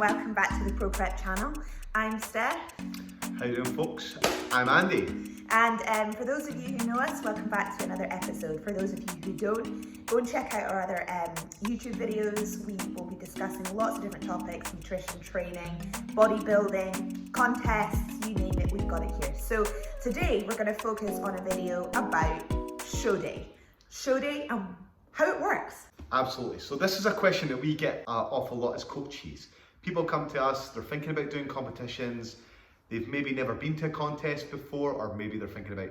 welcome back to the Pro Prep channel. I'm Steff. How you doing, folks? I'm Andy. And for those of you who know us, welcome back to another episode. For those of you who don't, go and check out our other YouTube videos. We will be discussing lots of different topics: nutrition, training, bodybuilding, contests, you name it, we've got it here. So today we're going to focus on a video about show day. Show day and how it works. Absolutely. So this is a question that we get awful lot as coaches. People come to us, they're thinking about doing competitions, they've maybe never been to a contest before, or maybe they're thinking about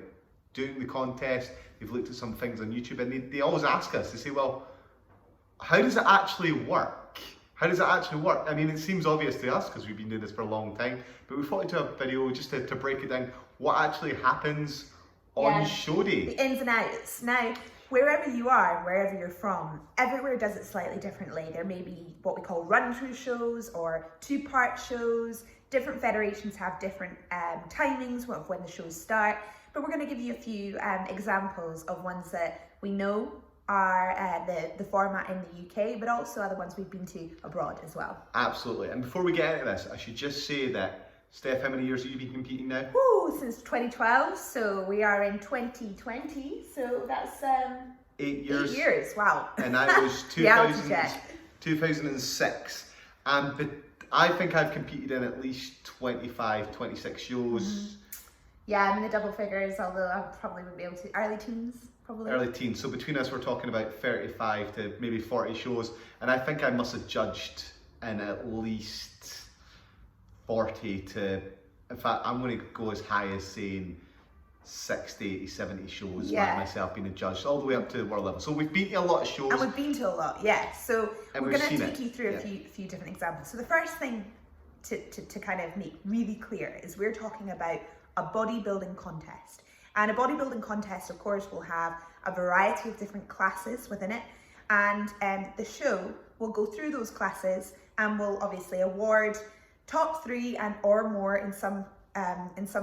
doing the contest, they've looked at some things on YouTube, and they always ask us, they say, well, how does it actually work? How does it actually work? I mean, it seems obvious to us because we've been doing this for a long time, but we thought to do a video just to break it down, what actually happens on show day. The ins and outs. Now, wherever you are, wherever you're from, everywhere does it slightly differently. There may be what we call run-through shows or two-part shows. Different federations have different timings of when the shows start, but we're going to give you a few examples of ones that we know are the format in the UK, but also other ones we've been to abroad as well. Absolutely. And before we get into this, I should just say that, Steff, how many years have you been competing now? Since 2012, so we are in 2020, so that's 8 years. 8 years, wow. And I was 2006. But I think I've competed in at least 25, 26 shows. Mm-hmm. Yeah, I'm in the double figures, although I probably wouldn't be able to. Early teens, probably. Early teens. So between us, we're talking about 35 to maybe 40 shows. And I think I must have judged in at least 40 to, in fact, I'm going to go as high as saying 60, 80, 70 shows, like myself being a judge, all the way up to the world level. So we've been to a lot of shows. And we've been to a lot, yeah. So and we're going to take you through a few different examples. So the first thing to kind of make really clear is we're talking about a bodybuilding contest. And a bodybuilding contest, of course, will have a variety of different classes within it. And the show will go through those classes and will obviously award top 3 and or more in some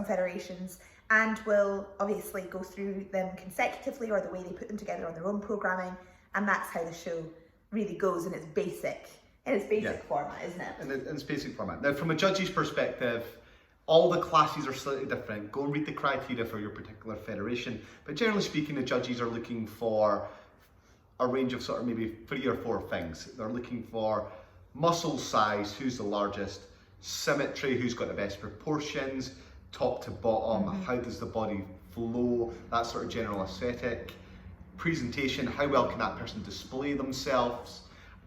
federations, and will obviously go through them consecutively or the way they put them together on their own programming, and that's how the show really goes in its basic format, isn't it? In its basic format. Now, from a judge's perspective, all the classes are slightly different. Go and read the criteria for your particular federation, but generally speaking, the judges are looking for a range of sort of maybe 3 or 4 things. They're looking for muscle size, who's the largest, symmetry, who's got the best proportions, top to bottom, how does the body flow, that sort of general aesthetic, presentation, how well can that person display themselves,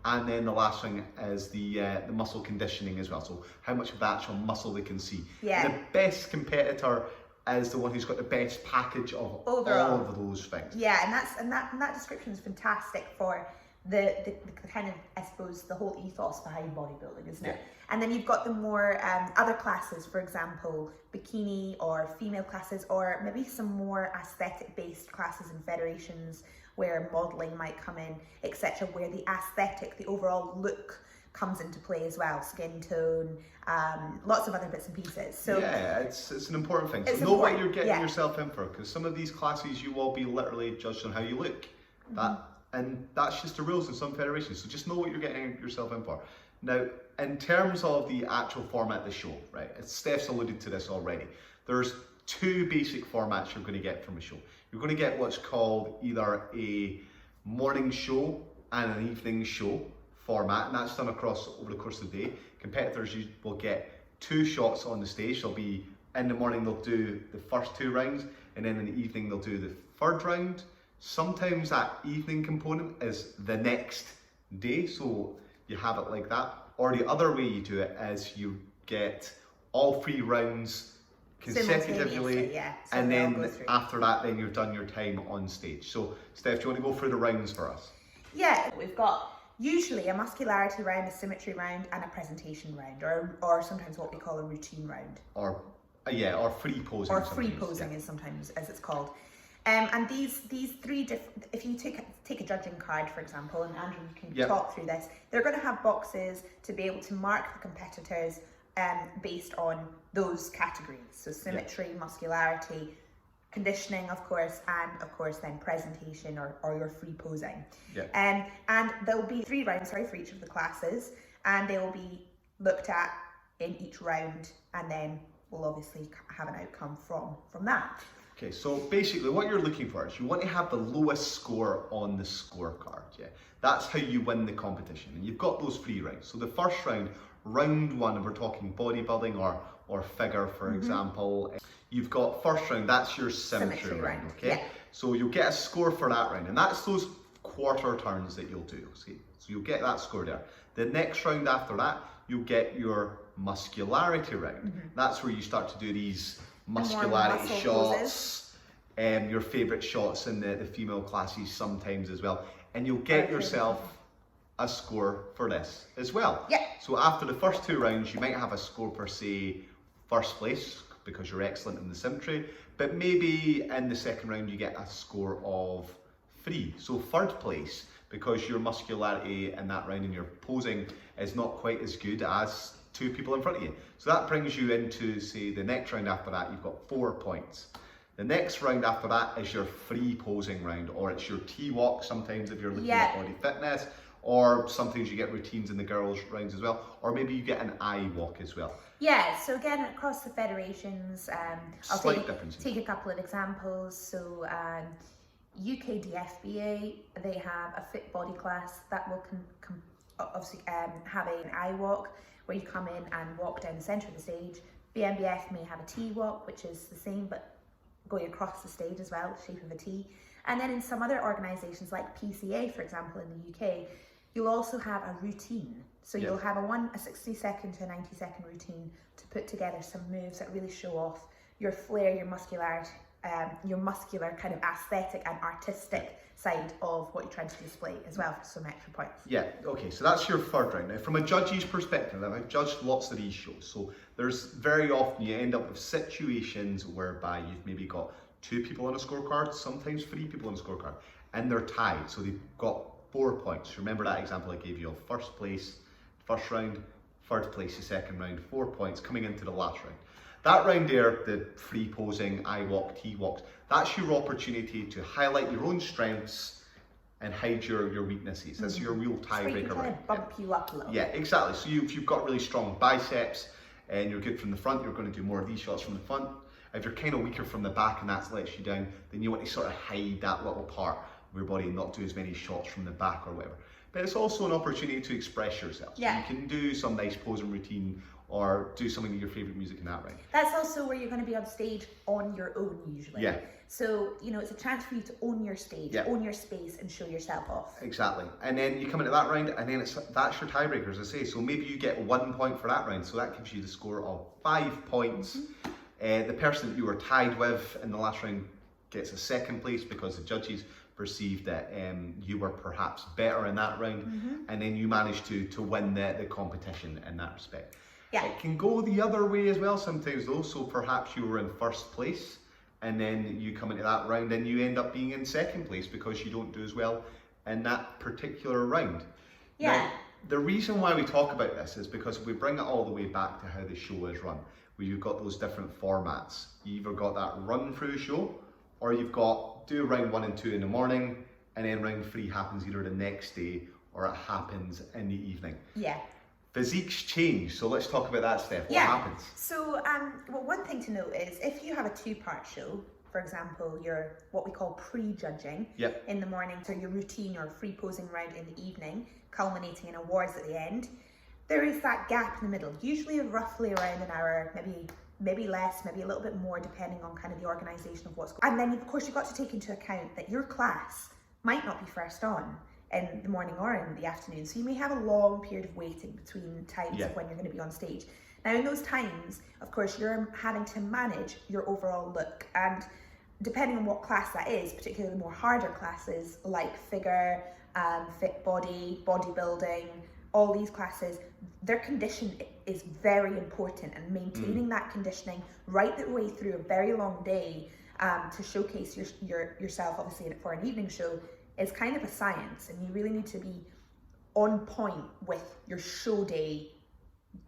and then the last thing is the muscle conditioning as well, so how much of the actual muscle they can see. Yeah. The best competitor is the one who's got the best package of overall all of those things. Yeah, and that description is fantastic for the kind of, I suppose, the whole ethos behind bodybuilding, isn't it? And then you've got the more other classes, for example, bikini or female classes, or maybe some more aesthetic-based classes and federations where modeling might come in, etc., where the aesthetic, the overall look comes into play as well, skin tone, lots of other bits and pieces. So yeah, it's an important thing. So know what you're getting yourself in for, because some of these classes you will be literally judged on how you look. And that's just the rules in some federations. So just know what you're getting yourself in for. Now, in terms of the actual format of the show, right, as Steff's alluded to this already, there's 2 basic formats you're going to get from a show. You're going to get what's called either a morning show and an evening show format, and that's done across over the course of the day. Competitors will get 2 shots on the stage. They'll be, in the morning they'll do the first 2 rounds, and then in the evening they'll do the 3rd round. Sometimes that evening component is the next day, so you have it like that. Or the other way you do it is you get all 3 rounds consecutively, so and then after that, then you've done your time on stage. So, Steff, do you want to go through the rounds for us? Yeah, we've got usually a muscularity round, a symmetry round, and a presentation round, or sometimes what we call a routine round. Or free posing. Or free posing is sometimes as it's called. And these 3 different, if you take a judging card, for example, and Andrew, you can talk through this, they're going to have boxes to be able to mark the competitors based on those categories. So symmetry, muscularity, conditioning, of course, and of course then presentation or your free posing. And there'll be 3 rounds, for each of the classes, and they will be looked at in each round, and then we'll obviously have an outcome from that. Okay, so basically what you're looking for is you want to have the lowest score on the scorecard, yeah? That's how you win the competition, and you've got those 3 rounds. So the first round, round 1, if we're talking bodybuilding or figure, for example, you've got first round, that's your symmetry round, okay? Yeah. So you'll get a score for that round, and that's those quarter turns that you'll do, see? So you'll get that score there. The next round after that, you'll get your muscularity round. That's where you start to do these muscularity shots, your favourite shots in the female classes sometimes as well. And you'll get yourself a score for this as well. Yeah. So after the first 2 rounds, you might have a score per se first place because you're excellent in the symmetry, but maybe in the second round you get a score of 3. So third place, because your muscularity in that round and your posing is not quite as good as 2 people in front of you. So that brings you into, say, the next round after that, you've got 4 points. The next round after that is your free posing round, or it's your T-walk sometimes if you're looking at body fitness, or sometimes you get routines in the girls' rounds as well, or maybe you get an I walk as well. Yeah, so again, across the federations, I'll take a couple of examples. So UK DFBA, they have a fit body class that will obviously have an I walk, where you come in and walk down the centre of the stage. BMBF may have a T walk, which is the same, but going across the stage as well, shape of a T. And then in some other organisations like PCA, for example, in the UK, you'll also have a routine. So you'll have a 60-second to a 90-second routine to put together some moves that really show off your flair, your muscularity, your muscular kind of aesthetic and artistic side of what you're trying to display as well for some extra points. Yeah, okay, so that's your third round. Now, from a judge's perspective, I've judged lots of these shows, so there's very often you end up with situations whereby you've maybe got 2 people on a scorecard, sometimes 3 people on a scorecard, and they're tied, so they've got 4 points. Remember that example I gave you of first place, first round, third place, the second round, 4 points coming into the last round. That round there, the free posing, I walk, T walks, that's your opportunity to highlight your own strengths and hide your weaknesses. That's your real tiebreaker round. To bump you up a little. Yeah, exactly. So if you've got really strong biceps and you're good from the front, you're going to do more of these shots from the front. If you're kind of weaker from the back and that lets you down, then you want to sort of hide that little part of your body and not do as many shots from the back or whatever. But it's also an opportunity to express yourself. So you can do some nice posing routine or do something with your favourite music in that round. That's also where you're going to be on stage on your own usually. Yeah. So, you know, it's a chance for you to own your stage, own your space and show yourself off. Exactly. And then you come into that round and then that's your tiebreaker, as I say. So maybe you get 1 point for that round. So that gives you the score of 5 points. The person that you were tied with in the last round gets a second place because the judges perceived that you were perhaps better in that round, and then you managed to win the competition in that respect. Yeah. It can go the other way as well sometimes though, so perhaps you were in first place and then you come into that round and you end up being in second place because you don't do as well in that particular round. Yeah. Now, the reason why we talk about this is because we bring it all the way back to how the show is run, where you've got those different formats. You either got that run through show, or you've got do round 1 and 2 in the morning, and then round 3 happens either the next day or it happens in the evening. Yeah. Physiques change, so let's talk about that, Steph. What happens? So, well, one thing to note is if you have a 2-part show, for example, your what we call pre-judging in the morning, so your routine or free posing round in the evening, culminating in awards at the end, there is that gap in the middle, usually roughly around an hour, maybe less, maybe a little bit more, depending on kind of the organisation of what's going on. And then, of course, you've got to take into account that your class might not be first on in the morning or in the afternoon. So you may have a long period of waiting between times of when you're going to be on stage. Now, in those times, of course, you're having to manage your overall look. And depending on what class that is, particularly the more harder classes like figure, fit body, bodybuilding, all these classes, their condition is very important, and maintaining that conditioning right the way through a very long day to showcase yourself, obviously, for an evening show is kind of a science, and you really need to be on point with your show day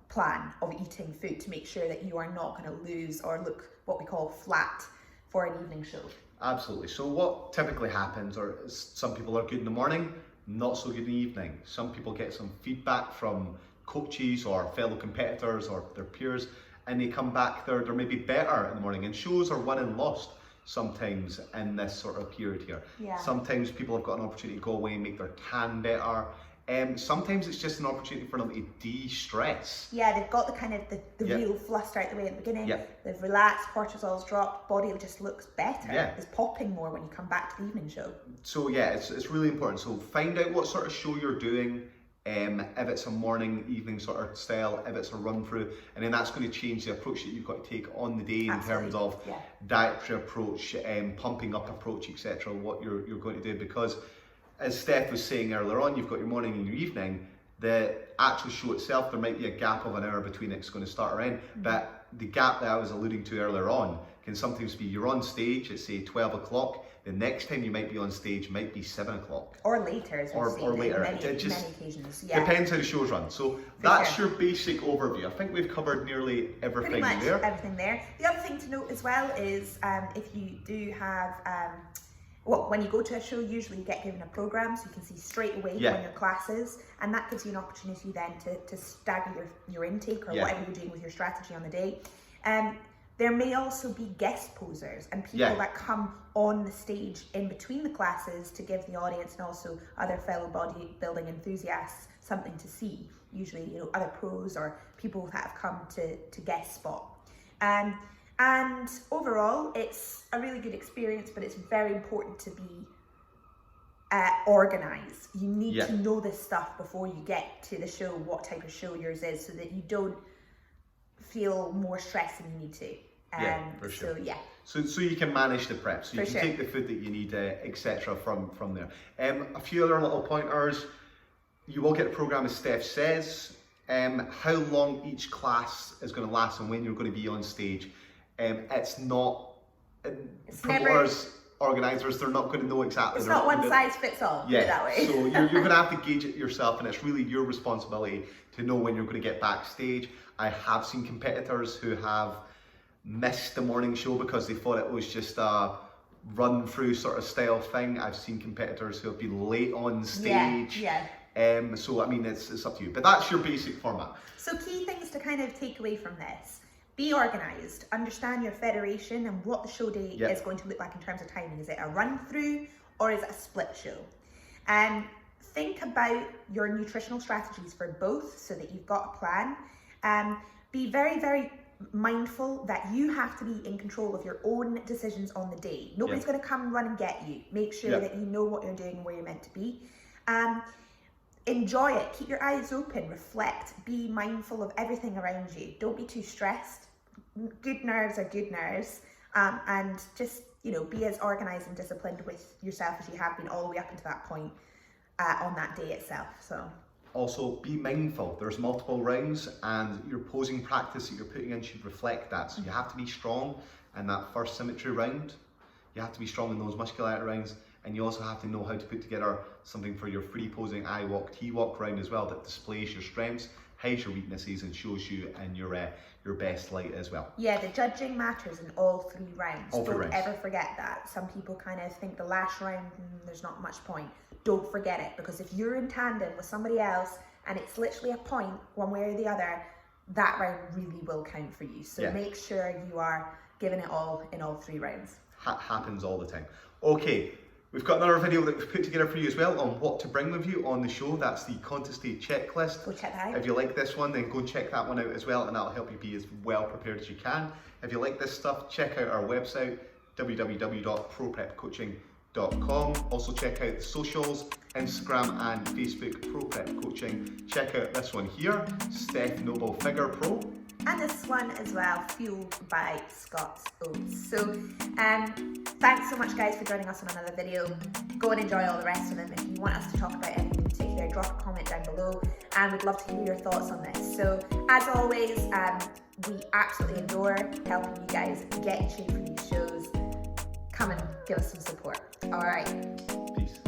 plan of eating food to make sure that you are not going to lose or look what we call flat for an evening show. Absolutely. So what typically happens, or some people are good in the morning, not so good in the evening. Some people get some feedback from coaches or fellow competitors or their peers, and they come back, they're maybe better in the morning, and shows are won and lost sometimes in this sort of period here. Yeah. Sometimes people have got an opportunity to go away and make their tan better. Sometimes it's just an opportunity for them to de-stress. Yeah, they've got the kind of the real fluster out the way at the beginning. Yeah. They've relaxed, cortisol's dropped, body just looks better. Yeah. It's popping more when you come back to the evening show. So yeah, it's really important. So find out what sort of show you're doing. If it's a morning, evening sort of style, if it's a run through, and then that's going to change the approach that you've got to take on the day in terms of dietary approach, pumping up approach, etc. What you're going to do, because as Steph was saying earlier on, you've got your morning and your evening. The actual show itself, there might be a gap of an hour between it's going to start or end, but the gap that I was alluding to earlier on can sometimes be you're on stage at say 12 o'clock. The next time you might be on stage might be 7 o'clock. Or later, as we've seen, later. Many occasions. Yeah. Depends how the show's run. So that's your basic overview. I think we've covered nearly everything Pretty much there. Everything there. The other thing to note as well is if you do have, well, when you go to a show, usually you get given a program, so you can see straight away when your class is, and that gives you an opportunity then to stagger your intake or whatever you're doing with your strategy on the day. There may also be guest posers and people that come on the stage in between the classes to give the audience and also other fellow bodybuilding enthusiasts something to see. Usually, you know, other pros or people that have come to guest spot. And overall, it's a really good experience, but it's very important to be organised. You need to know this stuff before you get to the show, what type of show yours is, so that you don't feel more stressed than you need to. For sure. So you can manage the prep, so you can take the food that you need, etc. from there. A few other little pointers. You will get a program, as Steph says. How long each class is going to last and when you're going to be on stage. It's not promoters, organisers, they're not going to know exactly. It's not one size fits all. Put it that way. So you're going to have to gauge it yourself, and it's really your responsibility to know when you're going to get backstage. I have seen competitors who have missed the morning show because they thought it was just a run through sort of style thing. I've seen competitors who have been late on stage. So I mean, it's up to you, but that's your basic format. So key things to kind of take away from this: be organised, understand your federation and what the show day is going to look like in terms of timing. Is it a run through or is it a split show? And think about your nutritional strategies for both so that you've got a plan. Be very, very mindful that you have to be in control of your own decisions on the day. Nobody's going to come and run and get you. Make sure that you know what you're doing and where you're meant to be. Enjoy it. Keep your eyes open. Reflect. Be mindful of everything around you. Don't be too stressed. Good nerves are good nerves. And just, you know, be as organised and disciplined with yourself as you have been all the way up until that point on that day itself. So. Also, be mindful. There's multiple rounds, and your posing practice that you're putting in should reflect that. So you have to be strong in that first symmetry round. You have to be strong in those muscularity rounds, and you also have to know how to put together something for your free posing I walk, T walk round as well that displays your strengths, hides your weaknesses, and shows you in your best light as well. Yeah, the judging matters in all three rounds. Don't ever forget that. Some people kind of think the last round, there's not much point. Don't forget it, because if you're in tandem with somebody else and it's literally a point one way or the other, that round really will count for you. So make sure you are giving it all in all three rounds. Happens all the time. Okay, we've got another video that we've put together for you as well on what to bring with you on the show. That's the contest day checklist. Go check that out. If you like this one, then go check that one out as well, and that'll help you be as well prepared as you can. If you like this stuff, check out our website, www.proprepcoaching.com. Also check out the socials, Instagram and Facebook, ProPrep Coaching. Check out this one here, Steph Noble Figure Pro. And this one as well, Fueled by Scott's Oats. So thanks so much guys for joining us on another video. Go and enjoy all the rest of them. If you want us to talk about anything in particular, drop a comment down below, and we'd love to hear your thoughts on this. So as always, we absolutely adore helping you guys get in shape for these shows. Come and give us some support. All right. Peace.